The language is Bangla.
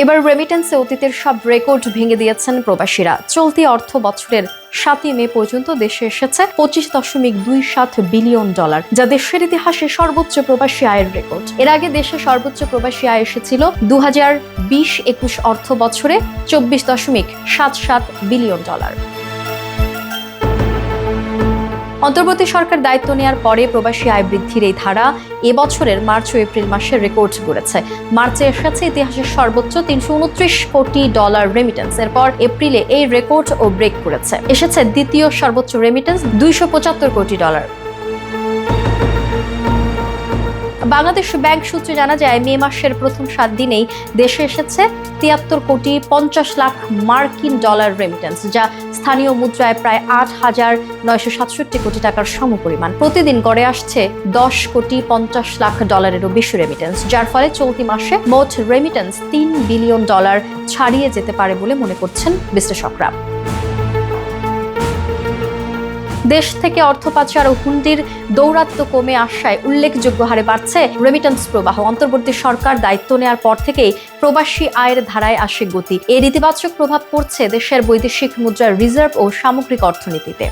এবার রেমিটেন্সে অতীতের সব রেকর্ড ভেঙে দিয়েছেন প্রবাসীরা। চলতি অর্থ বছরের 7 মে পর্যন্ত দেশে এসেছে $25.27 বিলিয়ন, যা দেশের ইতিহাসে সর্বোচ্চ প্রবাসী আয়ের রেকর্ড। এর আগে দেশে সর্বোচ্চ প্রবাসী আয় এসেছিল 2020-21 অর্থ বছরে $24.77 বিলিয়ন। অন্তর্বর্তী সরকার দায়িত্ব নেওয়ার পরে প্রবাসী আয় বৃদ্ধির এই ধারা এবছরের মার্চ ও এপ্রিল মাসে রেকর্ড গড়েছে। মার্চে এসেছে ইতিহাসের সর্বোচ্চ $329 কোটি রেমিটেন্স। এরপর এপ্রিলে এই রেকর্ড ও ব্রেক করেছে। এসেছে দ্বিতীয় সর্বোচ্চ রেমিটেন্স $275 কোটি। বাংলাদেশ ব্যাংক সূত্রে জানা যায়, মে মাসের প্রথম 7 দিনেই দেশে এসেছে $73.50 মার্কিন রেমিটেন্স, যা স্থানীয় মুদ্রায় প্রায় 8,967 কোটি টাকার সমপরিমাণ। প্রতিদিন গড়ে আসছে $10.50 বেশি রেমিটেন্স, যার ফলে চলতি মাসে মোট রেমিটেন্স $3 বিলিয়ন ছাড়িয়ে যেতে পারে বলে মনে করছেন বিশ্লেষকরা। দেশ থেকে অর্থ পাচার ও হুন্ডির দৌরাত্ম্য কমে আসায় উল্লেখযোগ্য হারে বাড়ছে রেমিটেন্স প্রবাহ। অন্তর্বর্তী সরকার দায়িত্ব নেওয়ার পর থেকেই প্রবাসী আয়ের ধারায় আসে গতি। এর ইতিবাচক প্রভাব পড়ছে দেশের বৈদেশিক মুদ্রার রিজার্ভ ও সামগ্রিক অর্থনীতিতে।